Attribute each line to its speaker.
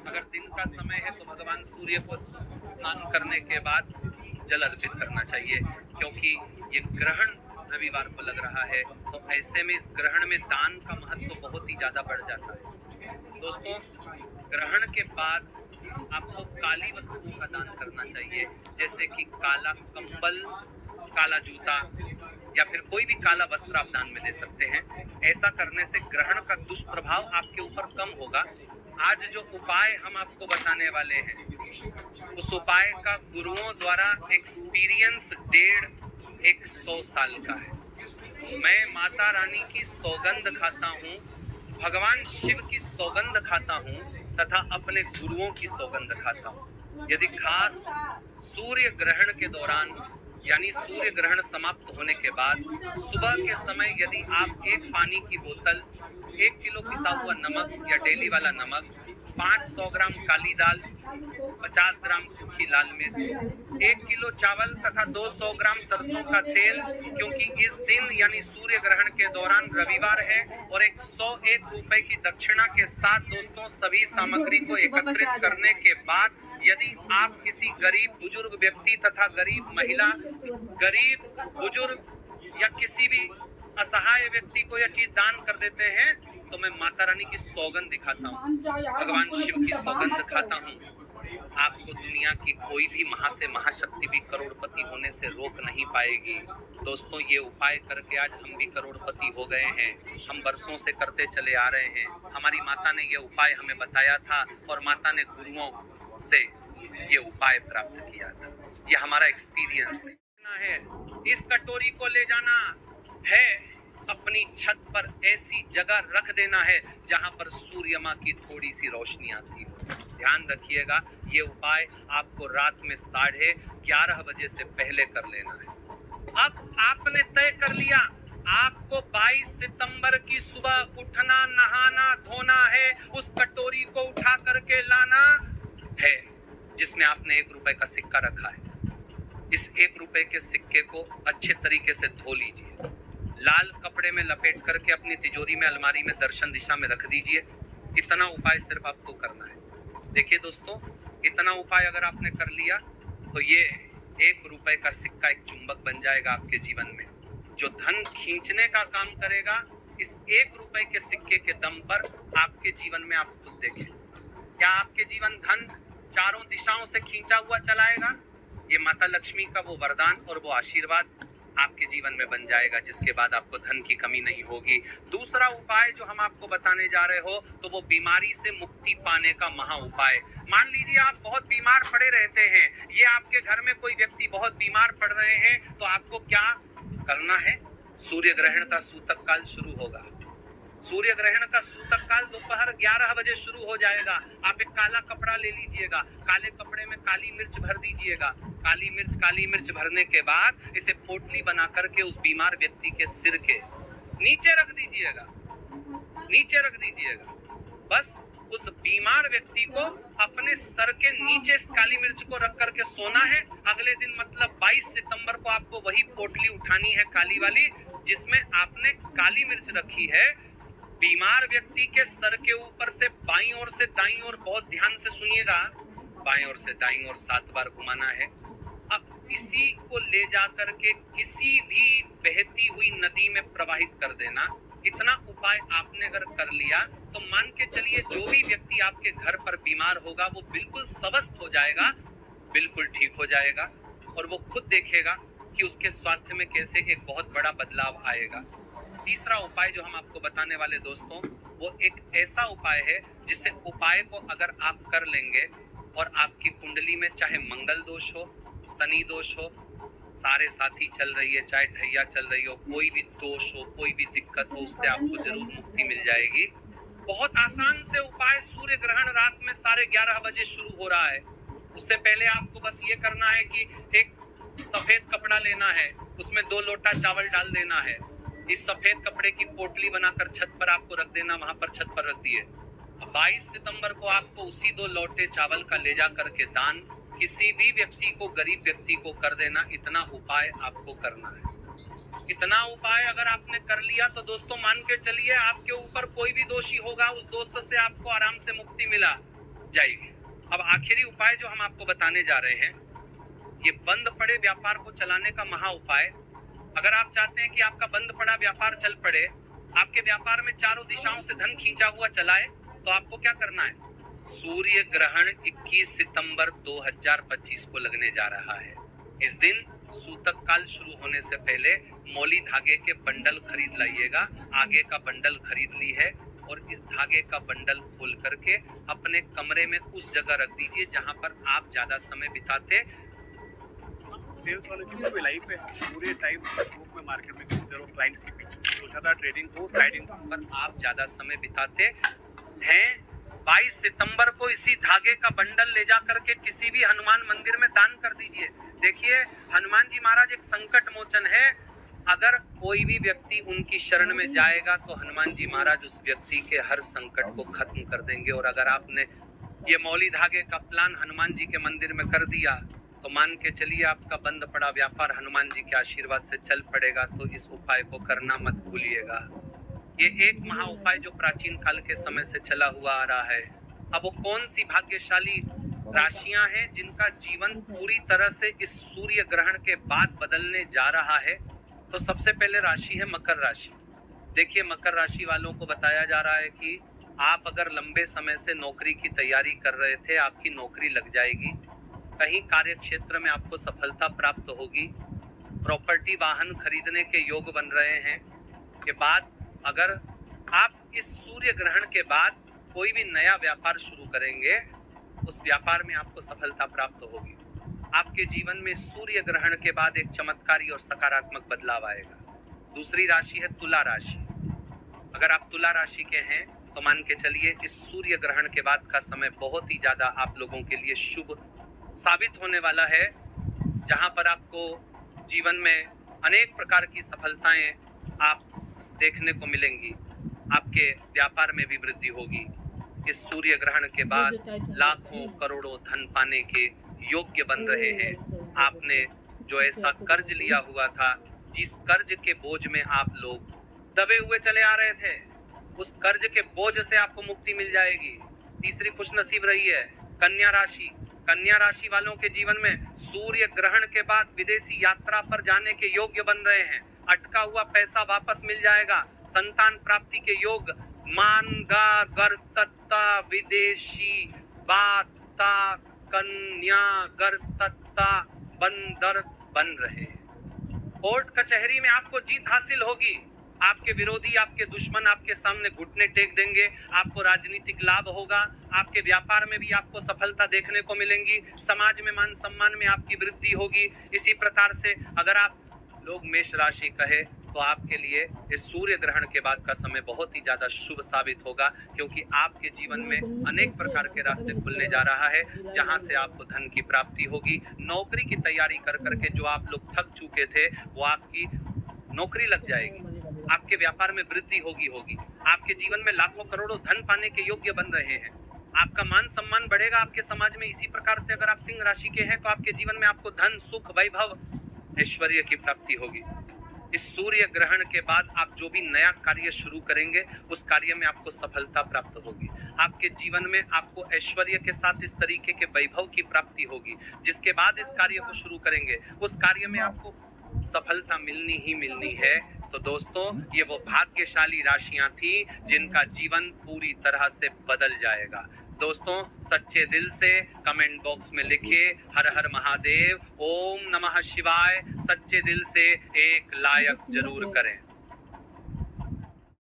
Speaker 1: अगर दिन का समय है तो भगवान सूर्य को स्नान करने के बाद जल अर्पित करना चाहिए, क्योंकि ये ग्रहण रविवार को लग रहा है। तो ऐसे में इस ग्रहण में दान का महत्व बहुत ही ज्यादा बढ़ जाता है। दोस्तों, ग्रहण के बाद आपको काली वस्तुओं का दान करना चाहिए, जैसे कि काला कंबल, काला जूता या फिर कोई भी काला वस्त्र आप दान में दे सकते हैं। ऐसा करने से ग्रहण का दुष्प्रभाव आपके ऊपर कम होगा। आज जो उपाय हम आपको बताने वाले हैं, उस उपाय का गुरुओं द्वारा एक्सपीरियंस 150 साल का है। मैं माता रानी की सौगंध खाता हूँ, भगवान शिव की सौगंध खाता हूँ तथा अपने गुरुओं की सौगंध खाता हूँ। यदि खास सूर्य ग्रहण के दौरान यानी सूर्य ग्रहण समाप्त होने के बाद सुबह के समय यदि आप एक पानी की बोतल, 1 किलो पिसा हुआ नमक या डेली वाला नमक, 500 ग्राम काली दाल, 50 ग्राम सूखी लाल मिर्च, 1 किलो चावल तथा 200 ग्राम सरसों का तेल, क्योंकि इस दिन यानी सूर्य ग्रहण के दौरान रविवार है, और 101 रुपए की दक्षिणा के साथ दोस्तों सभी सामग्री को एकत्रित करने के बाद यदि आप किसी गरीब बुजुर्ग व्यक्ति तथा गरीब महिला, गरीब बुजुर्ग या किसी भी असहाय व्यक्ति को यह चीज दान कर देते हैं, तो मैं माता रानी की सौगंध दिखाता हूँ, भगवान शिव की सौगंध खाता हूँ। आपको दुनिया की कोई भी महा से महाशक्ति भी करोड़पति होने से रोक नहीं पाएगी। दोस्तों, ये उपाय करके आज हम भी करोड़पति हो गए हैं। हम वर्षों से करते चले आ रहे हैं। हमारी माता ने ये उपाय हमें बताया था और माता ने गुरुओं से ये उपाय प्राप्त किया था। ये हमारा एक्सपीरियंस है। इस कटोरी को ले जाना है, अपनी छत पर ऐसी जगह रख देना है जहां पर सूर्य माँ की थोड़ी सी रोशनी आती हो। ध्यान रखिएगा, ये उपाय आपको रात में 11:30 बजे से पहले कर लेना है। अब आपने तय कर लिया, आपको 22 सितंबर की सुबह उठना, नहाना, धोना है, उस कटोरी को उठा करके लाना है जिसमें आपने 1 रुपए का सिक्का रखा है। इस 1 रुपए के सिक्के को अच्छे तरीके से धो लीजिए, लाल कपड़े में लपेट करके अपनी तिजोरी में, अलमारी में दर्शन दिशा में रख दीजिए। इतना उपाय सिर्फ आपको करना है। देखिए दोस्तों, इतना उपाय अगर आपने कर लिया तो ये 1 रुपए का सिक्का एक चुंबक बन जाएगा आपके जीवन में, जो धन खींचने का काम करेगा। इस 1 रुपए के सिक्के के दम पर आपके जीवन में आप खुद देखें, क्या आपके जीवन धन चारों दिशाओं से खींचा हुआ चलाएगा। ये माता लक्ष्मी का वो वरदान और वो आशीर्वाद आपके जीवन में बन जाएगा, जिसके बाद आपको धन की कमी नहीं होगी। दूसरा उपाय जो हम आपको बताने जा रहे हो, तो वो बीमारी से मुक्ति पाने का महा उपाय। मान लीजिए आप बहुत बीमार पड़े रहते हैं, ये आपके घर में कोई व्यक्ति बहुत बीमार पड़ रहे हैं, तो आपको क्या करना है? सूर्य ग्रहण का सूतक काल शुरू होगा। सूर्य ग्रहण का सूतक काल दोपहर 11 बजे शुरू हो जाएगा। आप एक काला कपड़ा ले लीजिएगा, काले कपड़े में काली मिर्च भर दीजिएगा। काली मिर्च भरने के बाद इसे पोटली बना करके उस बीमार व्यक्ति के सिर के नीचे रख दीजिएगा, नीचे रख दीजिएगा। बस उस बीमार व्यक्ति को अपने सर के नीचे इस काली मिर्च को रख करके सोना है। अगले दिन मतलब 22 सितंबर को आपको वही पोटली उठानी है, काली वाली, जिसमें आपने काली मिर्च रखी है। बीमार व्यक्ति के सर के ऊपर से बाईं ओर से दाईं ओर, बहुत ध्यान से सुनिएगा, बाईं ओर से दाईं ओर 7 बार घुमाना है। अब इसी को ले जाकर के किसी भी बहती हुई नदी में प्रवाहित कर देना। इतना उपाय आपने अगर कर लिया तो मान के चलिए जो भी व्यक्ति आपके घर पर बीमार होगा वो बिल्कुल स्वस्थ हो जाएगा, बिल्कुल ठीक हो जाएगा, और वो खुद देखेगा कि उसके स्वास्थ्य में कैसे एक बहुत बड़ा बदलाव आएगा। तीसरा उपाय जो हम आपको बताने वाले दोस्तों, वो एक ऐसा उपाय है जिससे उपाय को अगर आप कर लेंगे और आपकी कुंडली में चाहे मंगल दोष हो, शनि दोष हो, सारे साथी चल रही है, चाहे ढैया चल रही हो, कोई भी दोष हो, कोई भी दिक्कत हो, उससे आपको जरूर मुक्ति मिल जाएगी। बहुत आसान से उपाय। सूर्य ग्रहण रात में 11:30 बजे शुरू हो रहा है। उससे पहले आपको बस ये करना है कि एक सफेद कपड़ा लेना है, उसमें 2 लोटा चावल डाल देना है। इस सफेद कपड़े की पोटली बनाकर छत पर आपको रख देना, वहां पर छत पर रख दिए। 22 सितंबर को आपको उसी 2 लोटे चावल का ले जा करके दान किसी भी व्यक्ति को, गरीब व्यक्ति को कर देना। इतना उपाय आपको करना है। इतना उपाय अगर आपने कर लिया तो दोस्तों मान के चलिए आपके ऊपर कोई भी दोषी होगा, उस दोस्त से आपको आराम से मुक्ति मिला। जाएगी। अब आखिरी उपाय जो हम आपको बताने जा रहे हैं, ये बंद पड़े व्यापार को चलाने का महा उपाय। अगर आप चाहते हैं कि आपका बंद पड़ा व्यापार चल पड़े, आपके व्यापार में चारों दिशाओं से धन खींचा हुआ चलाए, तो आपको क्या करना है? सूर्य ग्रहण 21 सितंबर 2025 को लगने जा रहा है। इस दिन सूतक काल शुरू होने से पहले मौली धागे के बंडल खरीद लाइएगा। आगे का बंडल खरीद ली है और इस धागे का बंडल खोल करके अपने कमरे में उस जगह रख दीजिए जहां पर आप ज्यादा समय बिताते।
Speaker 2: सेल्स वालों की भी लाइफ है, पूरे टाइम ग्रुप में मार्केट में घूमते रहो, क्लाइंट्स के पीछे, तो ज्यादा ट्रेडिंग को साइडिंग
Speaker 1: पर आप ज्यादा समय बिताते हैं। 22 सितंबर को इसी धागे का बंडल ले जा करके किसी भी हनुमान मंदिर में दान कर दीजिए। देखिए, हनुमान जी महाराज एक संकट मोचन है। अगर कोई भी व्यक्ति उनकी शरण में जाएगा तो हनुमान जी महाराज उस व्यक्ति के हर संकट को खत्म कर देंगे। और अगर आपने ये मौली धागे का प्लान हनुमान जी के मंदिर में कर दिया तो मान के चलिए आपका बंद पड़ा व्यापार हनुमान जी के आशीर्वाद से चल पड़ेगा। तो इस उपाय को करना मत भूलिएगा। ये एक महा उपाय जो प्राचीन काल के समय से चला हुआ आ रहा है। अब वो कौन सी भाग्यशाली राशियां हैं जिनका जीवन पूरी तरह से इस सूर्य ग्रहण के बाद बदलने जा रहा है? तो सबसे पहले राशि है मकर राशि। देखिए, मकर राशि वालों को बताया जा रहा है कि आप अगर लंबे समय से नौकरी की तैयारी कर रहे थे, आपकी नौकरी लग जाएगी। कहीं कार्य क्षेत्र में आपको सफलता प्राप्त होगी। प्रॉपर्टी वाहन खरीदने के योग बन रहे हैं। के बाद अगर आप इस सूर्य ग्रहण के बाद कोई भी नया व्यापार शुरू करेंगे, उस व्यापार में आपको सफलता प्राप्त होगी। आपके जीवन में सूर्य ग्रहण के बाद एक चमत्कारी और सकारात्मक बदलाव आएगा। दूसरी राशि है तुला राशि। अगर आप तुला राशि के हैं तो मान के चलिए इस सूर्य ग्रहण के बाद का समय बहुत ही ज्यादा आप लोगों के लिए शुभ साबित होने वाला है, जहां पर आपको जीवन में अनेक प्रकार की सफलताएं आप देखने को मिलेंगी। आपके व्यापार में भी वृद्धि होगी। इस सूर्य ग्रहण के बाद लाखों करोड़ों धन पाने के योग्य बन रहे हैं। आपने जो ऐसा कर्ज लिया हुआ था, जिस कर्ज के बोझ में आप लोग दबे हुए चले आ रहे थे, उस कर्ज के बोझ से आपको मुक्ति मिल जाएगी। तीसरी खुशनसीब रही है कन्या राशि। कन्या राशि वालों के जीवन में सूर्य ग्रहण के बाद विदेशी यात्रा पर जाने के योग्य बन रहे हैं। अटका हुआ पैसा वापस मिल जाएगा। संतान प्राप्ति के योग मानगा गर्तता विदेशी बाता कन्या गर्तता बंदर बन रहे हैं। कोर्ट कचहरी में आपको जीत हासिल होगी। आपके विरोधी, आपके दुश्मन आपके सामने घुटने टेक देंगे। आपको राजनीतिक लाभ होगा। आपके व्यापार में भी आपको सफलता देखने को मिलेंगी। समाज में मान सम्मान में आपकी वृद्धि होगी। इसी प्रकार से अगर आप लोग मेष राशि कहे तो आपके लिए इस सूर्य ग्रहण के बाद का समय बहुत ही ज्यादा शुभ साबित होगा, क्योंकि आपके जीवन में अनेक प्रकार के रास्ते खुलने जा रहा है, जहां से आपको धन की प्राप्ति होगी। नौकरी की तैयारी कर करके जो आप लोग थक चुके थे, वो आपकी नौकरी लग जाएगी। आपके व्यापार में वृद्धि होगी। आपके जीवन में लाखों करोड़ों धन पाने के योग्य बन रहे हैं। आपका मान सम्मान बढ़ेगा आपके समाज में। इसी प्रकार से अगर आप सिंह राशि के हैं तो आपके जीवन में आपको धन, सुख, वैभव, ऐश्वर्य की प्राप्ति होगी। इस सूर्य ग्रहण के बाद आप जो भी नया कार्य शुरू करेंगे, उस कार्य में आपको सफलता प्राप्त होगी। आपके जीवन में आपको ऐश्वर्य के साथ इस तरीके के वैभव की प्राप्ति होगी। जिसके बाद इस कार्य को शुरू करेंगे, उस कार्य में आपको सफलता मिलनी ही मिलनी है। तो दोस्तों, ये वो भाग्यशाली राशियां थी जिनका जीवन पूरी तरह से बदल जाएगा। दोस्तों, सच्चे दिल से कमेंट बॉक्स में लिखिए हर हर महादेव, ओम नमः शिवाय। सच्चे दिल से एक लाइक जरूर करें।